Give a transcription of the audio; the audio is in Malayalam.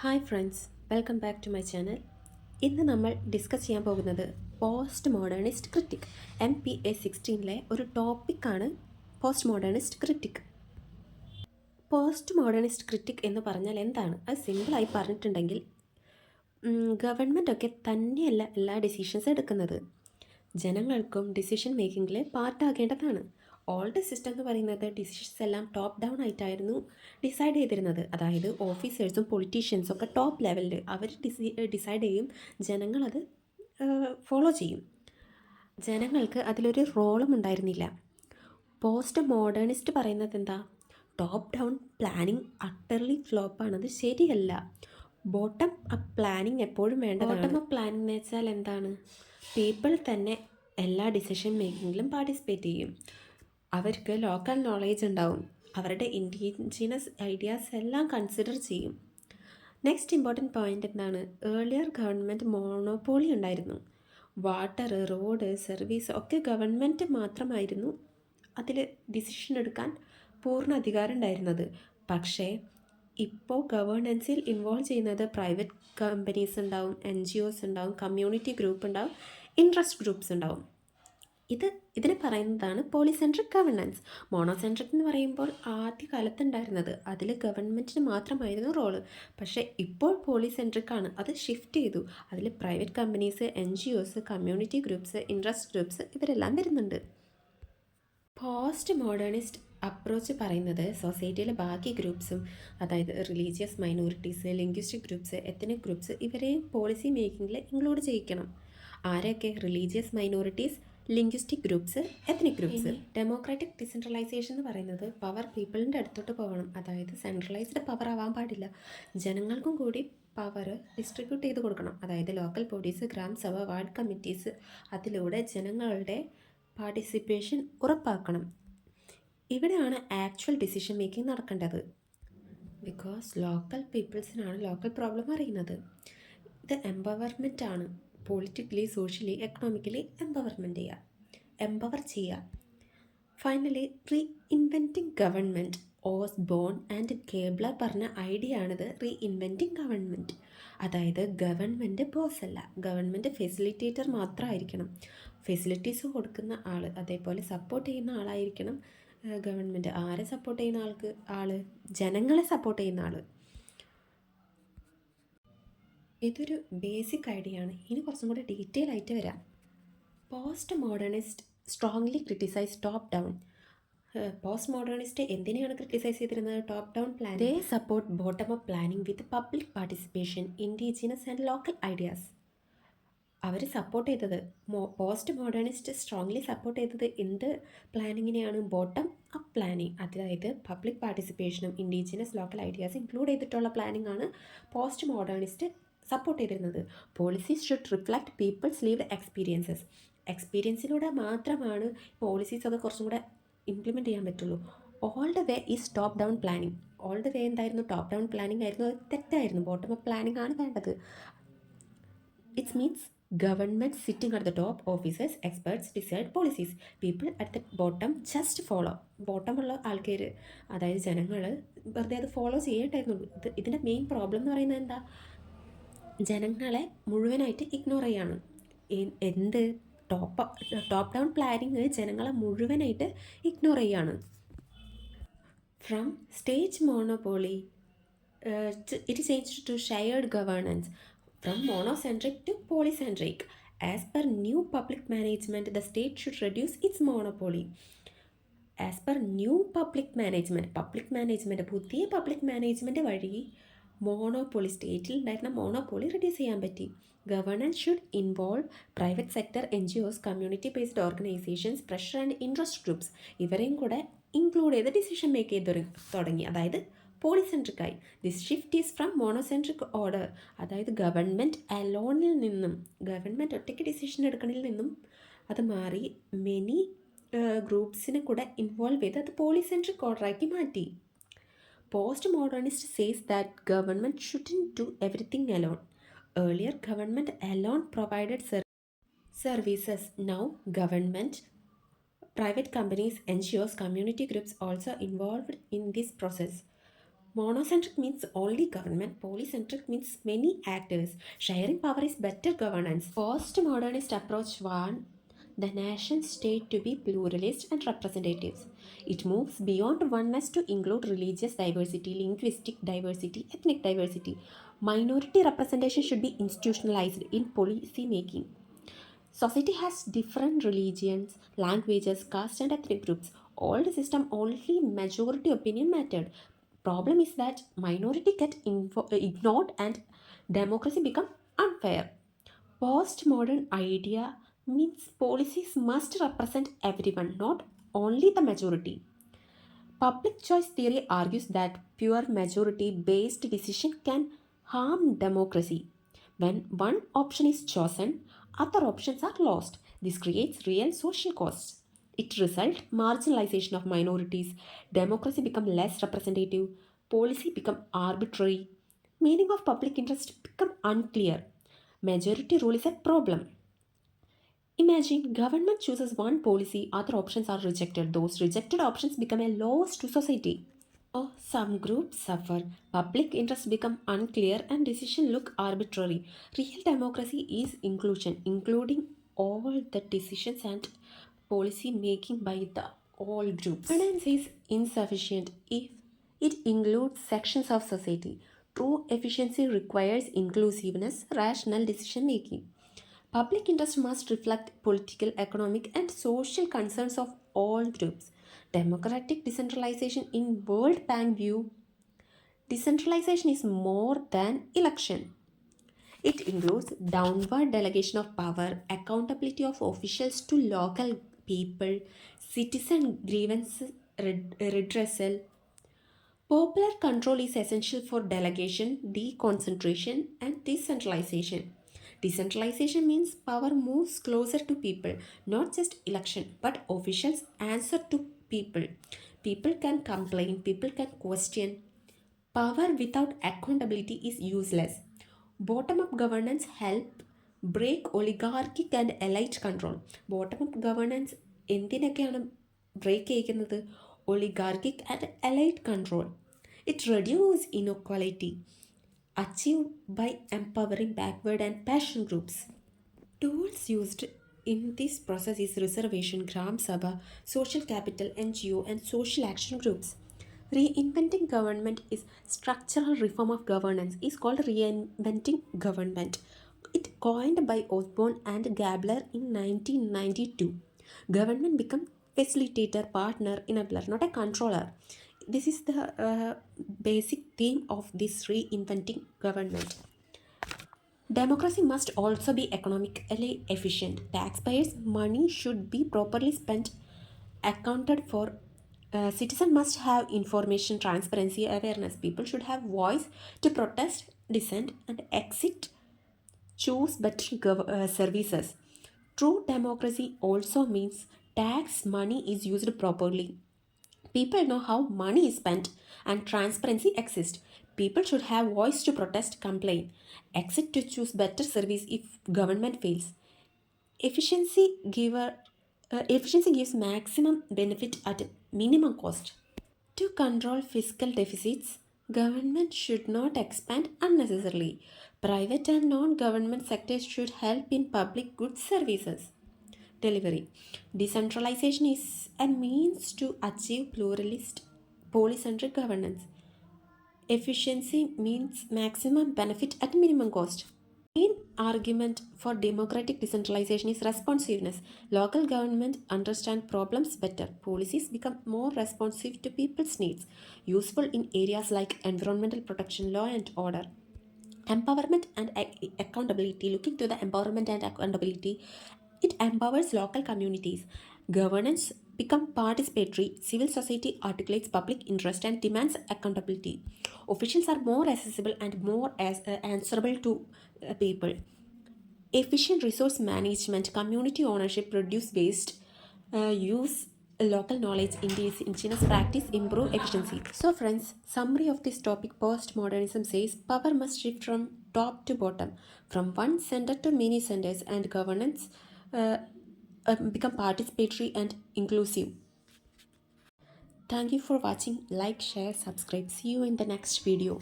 Hi friends, welcome back to my channel. ഇന്ന് നമ്മൾ ഡിസ്കസ് ചെയ്യാൻ പോകുന്നത് പോസ്റ്റ് മോഡേണിസ്റ്റ് ക്രിറ്റിക് MPA-16 ഒരു ടോപ്പിക്കാണ്. Post modernist critic. Post modernist critic എന്ന് പറഞ്ഞാൽ എന്താണ്? അത് സിമ്പിളായി പറഞ്ഞിട്ടുണ്ടെങ്കിൽ ഗവൺമെൻറ്റൊക്കെ തന്നെയല്ല എല്ലാ ഡിസിഷൻസ് എടുക്കുന്നത്, ജനങ്ങൾക്കും ഡിസിഷൻ മേക്കിങ്ങിൽ പാർട്ടാകേണ്ടതാണ്. ഓൾഡ് സിസ്റ്റം എന്ന് പറയുന്നത് ഡിസിഷൻസ് എല്ലാം ടോപ്പ് ഡൗൺ ആയിട്ടായിരുന്നു ഡിസൈഡ് ചെയ്തിരുന്നത്. അതായത് ഓഫീസേഴ്സും പൊളിറ്റീഷ്യൻസും ഒക്കെ ടോപ്പ് ലെവലിൽ അവർ ഡിസൈഡ് ചെയ്യും, ജനങ്ങളത് ഫോളോ ചെയ്യും. ജനങ്ങൾക്ക് അതിലൊരു റോളും ഉണ്ടായിരുന്നില്ല. പോസ്റ്റ് മോഡേണിസ്റ്റ് പറയുന്നത് എന്താ? ടോപ്പ് ഡൗൺ പ്ലാനിങ് അട്ടർലി ഫ്ലോപ്പാണത് ശരിയല്ല. ബോട്ടം അപ്പ് പ്ലാനിങ് എപ്പോഴും വേണ്ടതാണ്. ബോട്ടം അപ്പ് പ്ലാനിങ് എന്ന് വെച്ചാൽ എന്താണ്? പീപ്പിൾ തന്നെ എല്ലാ ഡിസിഷൻ മേക്കിങ്ങിലും പാർട്ടിസിപ്പേറ്റ് ചെയ്യും. അവർക്ക് ലോക്കൽ നോളേജ് ഉണ്ടാവും, അവരുടെ ഇൻഡിജിനസ് ഐഡിയാസ് എല്ലാം കൺസിഡർ ചെയ്യും. നെക്സ്റ്റ് ഇമ്പോർട്ടൻറ്റ് പോയിൻ്റ് എന്താണ്? ഏർലിയർ ഗവൺമെൻറ് മോണോപോളി ഉണ്ടായിരുന്നു. വാട്ടർ, റോഡ്, സർവീസ് ഒക്കെ ഗവൺമെൻറ് മാത്രമായിരുന്നു അതിൽ ഡിസിഷൻ എടുക്കാൻ പൂർണ്ണ അധികാരം ഉണ്ടായിരുന്നത്. പക്ഷേ ഇപ്പോൾ ഗവേണൻസിൽ ഇൻവോൾവ് ചെയ്യുന്നത് പ്രൈവറ്റ് കമ്പനീസ് ഉണ്ടാവും, NGOs ഉണ്ടാവും, കമ്മ്യൂണിറ്റി ഗ്രൂപ്പ് ഉണ്ടാവും, ഇൻട്രസ്റ്റ് ഗ്രൂപ്പ്സ് ഉണ്ടാവും. ഇതിനെ പറയുന്നതാണ് പോളിസെൻട്രിക് ഗവർണൻസ്. മോണോസെൻട്രിക് എന്ന് പറയുമ്പോൾ ആദ്യകാലത്ത് ഉണ്ടായിരുന്നത് അതിൽ ഗവൺമെൻറ്റിന് മാത്രമായിരുന്നു റോള്. പക്ഷേ ഇപ്പോൾ പോളിസെൻട്രിക് ആണ്, അത് ഷിഫ്റ്റ് ചെയ്തു. അതിൽ private companies, NGOs, community groups, interest groups ഇവരെല്ലാം വരുന്നുണ്ട്. പോസ്റ്റ് മോഡേണിസ്റ്റ് അപ്രോച്ച് പറയുന്നത് സൊസൈറ്റിയിലെ ബാക്കി ഗ്രൂപ്പ്സും, അതായത് religious minorities, linguistic groups, ethnic groups ഇവരെയും പോളിസി മേക്കിങ്ങിൽ ഇൻക്ലൂഡ് ചെയ്യിക്കണം. ആരൊക്കെ? Religious minorities, linguistic groups, ethnic groups. Democratic decentralisation എന്ന് പറയുന്നത് പവർ പീപ്പിളിൻ്റെ അടുത്തോട്ട് പോകണം. അതായത് സെൻട്രലൈസ്ഡ് പവർ ആവാൻ പാടില്ല, ജനങ്ങൾക്കും കൂടി പവർ ഡിസ്ട്രിബ്യൂട്ട് ചെയ്ത് കൊടുക്കണം. അതായത് local bodies, gram sabha, ward committees, അതിലൂടെ ജനങ്ങളുടെ പാർട്ടിസിപ്പേഷൻ ഉറപ്പാക്കണം. ഇവിടെയാണ് ആക്ച്വൽ ഡിസിഷൻ മേക്കിംഗ് നടക്കേണ്ടത്. ബിക്കോസ് ലോക്കൽ പീപ്പിൾസിനാണ് ലോക്കൽ പ്രോബ്ലം അറിയുന്നത്. ഇത് എംപവർമെൻ്റ് ആണ്. പൊളിറ്റിക്കലി, സോഷ്യലി, എക്കണോമിക്കലി എംപവർ ചെയ്യുക. Finally reinventing government. Osborne and Gaebler പറഞ്ഞ ഐഡിയ ആണിത്, റീ ഇൻവെൻറ്റിംഗ് ഗവൺമെൻറ്. അതായത് ഗവൺമെൻറ് ബോസ് അല്ല, ഗവൺമെൻറ് ഫെസിലിറ്റേറ്റർ മാത്രമായിരിക്കണം. ഫെസിലിറ്റീസ് കൊടുക്കുന്ന ആൾ, അതേപോലെ സപ്പോർട്ട് ചെയ്യുന്ന ആളായിരിക്കണം ഗവൺമെൻറ്. ആരെ സപ്പോർട്ട് ചെയ്യുന്ന ആൾ? ജനങ്ങളെ സപ്പോർട്ട് ചെയ്യുന്ന ആൾ. ഇതൊരു ബേസിക് ഐഡിയ ആണ്. ഇനി കുറച്ചും കൂടി ഡീറ്റെയിൽ ആയിട്ട് വരാം. Post modernist strongly criticise top down. Post modernist എന്തിനെയാണ് ക്രിട്ടിസൈസ് ചെയ്തിരുന്നത്? Top down plan. They support bottom up planning with public participation, indigenous and local ideas. അവർ സപ്പോർട്ട് ചെയ്തത്, പോസ്റ്റ് മോഡേണിസ്റ്റ് സ്ട്രോങ്ലി സപ്പോർട്ട് ചെയ്തത് എന്ത് പ്ലാനിങ്ങിനെയാണ്? Bottom up planning. അതായത് പബ്ലിക് പാർട്ടിസിപ്പേഷനും ഇൻഡിജിനസ് ലോക്കൽ ഐഡിയാസ് ഇൻക്ലൂഡ് ചെയ്തിട്ടുള്ള പ്ലാനിങ് ആണ് പോസ്റ്റ് മോഡേണിസ്റ്റ് സപ്പോർട്ട് ചെയ്തിരുന്നത്. Policies should reflect people's lived എക്സ്പീരിയൻസിലൂടെ മാത്രമാണ് പോളിസീസൊക്കെ കുറച്ചും കൂടെ ഇംപ്ലിമെൻറ്റ് ചെയ്യാൻ പറ്റുള്ളൂ. Old way is top down planning. Old way എന്തായിരുന്നു? ടോപ്പ് ഡൗൺ പ്ലാനിങ് ആയിരുന്നു. അത് തെറ്റായിരുന്നു. ബോട്ടം അപ്പ് പ്ലാനിങ് ആണ് വേണ്ടത്. It means government sitting at the top, officers, experts decide policies, people at the bottom just follow. ബോട്ടമുള്ള ആൾക്കാർ, അതായത് ജനങ്ങൾ വെറുതെ അത് ഫോളോ ചെയ്യട്ടായിരുന്നുള്ളൂ. ഇതിൻ്റെ മെയിൻ പ്രോബ്ലം എന്ന് പറയുന്നത് എന്താ? ജനങ്ങളെ മുഴുവനായിട്ട് ഇഗ്നോർ ചെയ്യാണ്. എന്ത്? ടോപ്പ് ഡൗൺ പ്ലാനിങ് ജനങ്ങളെ മുഴുവനായിട്ട് ഇഗ്നോർ ചെയ്യാണ്. From state monopoly it changed to shared governance. From monocentric to polycentric. As per new public management, the state should reduce its monopoly. As per new public management, പുതിയ പബ്ലിക് മാനേജ്മെൻറ്റ് വഴി മോണോപോളി, സ്റ്റേറ്റിൽ ഉണ്ടായിരുന്ന മോണോപോളി റെഡ്യൂസ് ചെയ്യാൻ പറ്റി. Governance should involve private sector, NGOs, community based organisations, pressure and interest groups ഇവരെയും കൂടെ ഇൻക്ലൂഡ് ചെയ്ത് ഡിസിഷൻ മേക്ക് ചെയ്ത് തുടങ്ങി. അതായത് പോളിസെൻട്രിക്കായി. This shift is from monocentric order, അതായത് ഗവൺമെൻറ് അലോണിൽ നിന്നും, ഗവൺമെൻറ് ഒറ്റയ്ക്ക് ഡിസിഷൻ എടുക്കണിൽ നിന്നും അത് മാറി മെനി ഗ്രൂപ്പ്സിനെ കൂടെ ഇൻവോൾവ് ചെയ്ത് അത് പോളിസെൻട്രിക് ഓർഡറാക്കി മാറ്റി. Post modernist says that government shouldn't do everything alone. Earlier government alone provided services. Now government, private companies, NGOs, community groups also involved in this process. Monocentric means only government, polycentric means many actors. Sharing power is better governance. Postmodernist approach want the nation state to be pluralist and representative. It moves beyond oneness to include religious diversity, linguistic diversity, ethnic diversity. Minority representation should be institutionalized in policy making. Society has different religions, languages, caste, and ethnic groups. Old system only majority opinion mattered. Problem is that minority get ignored and democracy become unfair. Postmodern idea means policies must represent everyone, not only the majority. Public choice theory argues that pure majority based decision can harm democracy. When one option is chosen, other options are lost. This creates real social costs. It results marginalization of minorities, democracy become less representative, policy become arbitrary, meaning of public interest become unclear. Majority rule is a problem. Imagine government chooses one policy, other options are rejected. Those rejected options become a loss to society. Or some groups suffer, public interest become unclear and decisions look arbitrary. Real democracy is inclusion, including all the decisions and policy making by the all groups. Governance is insufficient if it includes sections of society. True efficiency requires inclusiveness, rational decision making. Public interest must reflect political, economic, and social concerns of all groups. Democratic decentralization in World Bank view, decentralization is more than election. It includes downward delegation of power, accountability of officials to local people, citizen grievance redressal. Popular control is essential for delegation, deconcentration, and decentralization. Decentralization means power moves closer to people, not just election, but officials answer to people. People can complain, people can question. Power without accountability is useless. Bottom up governance help break oligarchic and elite control. Bottom up governance എന്തിനൊക്കെയാണ് ബ്രേക്ക് ചെയ്യുന്നത് oligarchic and elite control it reduce inequality achieved by empowering backward and passion groups. Tools used in this process is reservation, Gram Sabha, social capital, NGO, and social action groups. Reinventing government is structural reform of governance is called reinventing government. It coined by Osborne and Gabler in 1992. Government become facilitator, partner, enabler, not a controller. This is the basic theme of this reinventing government. Democracy must also be economically efficient. Taxpayers' money should be properly spent, accounted for. Citizens must have information, transparency, awareness. People should have voice to protest, dissent, and exit. Choose better services. True democracy also means tax money is used properly. People know how money is spent and transparency exists. People should have voice to protest, complain, exit to choose better service if government fails. Efficiency giver efficiency gives maximum benefit at minimum cost. To control fiscal deficits, government should not expand unnecessarily. Private and non-government sectors should help in public goods services delivery. Decentralization is a means to achieve pluralist, polycentric governance. Efficiency means maximum benefit at minimum cost. Main argument for democratic decentralization is responsiveness. Local government understand problems better. Policies become more responsive to people's needs, useful in areas like environmental protection, law and order. Empowerment and accountability. Looking to the empowerment and accountability, it empowers local communities. Governance become participatory. Civil society articulates public interest and demands accountability. Officials are more accessible and more answerable to people. Efficient resource management, community ownership, reduce waste, use local knowledge, indigenous practice, improve efficiency. So friends, summary of this topic, postmodernism says power must shift from top to bottom, from one center to many centers, and governance become participatory and inclusive. Thank you for watching. Like, share, subscribe. See you in the next video.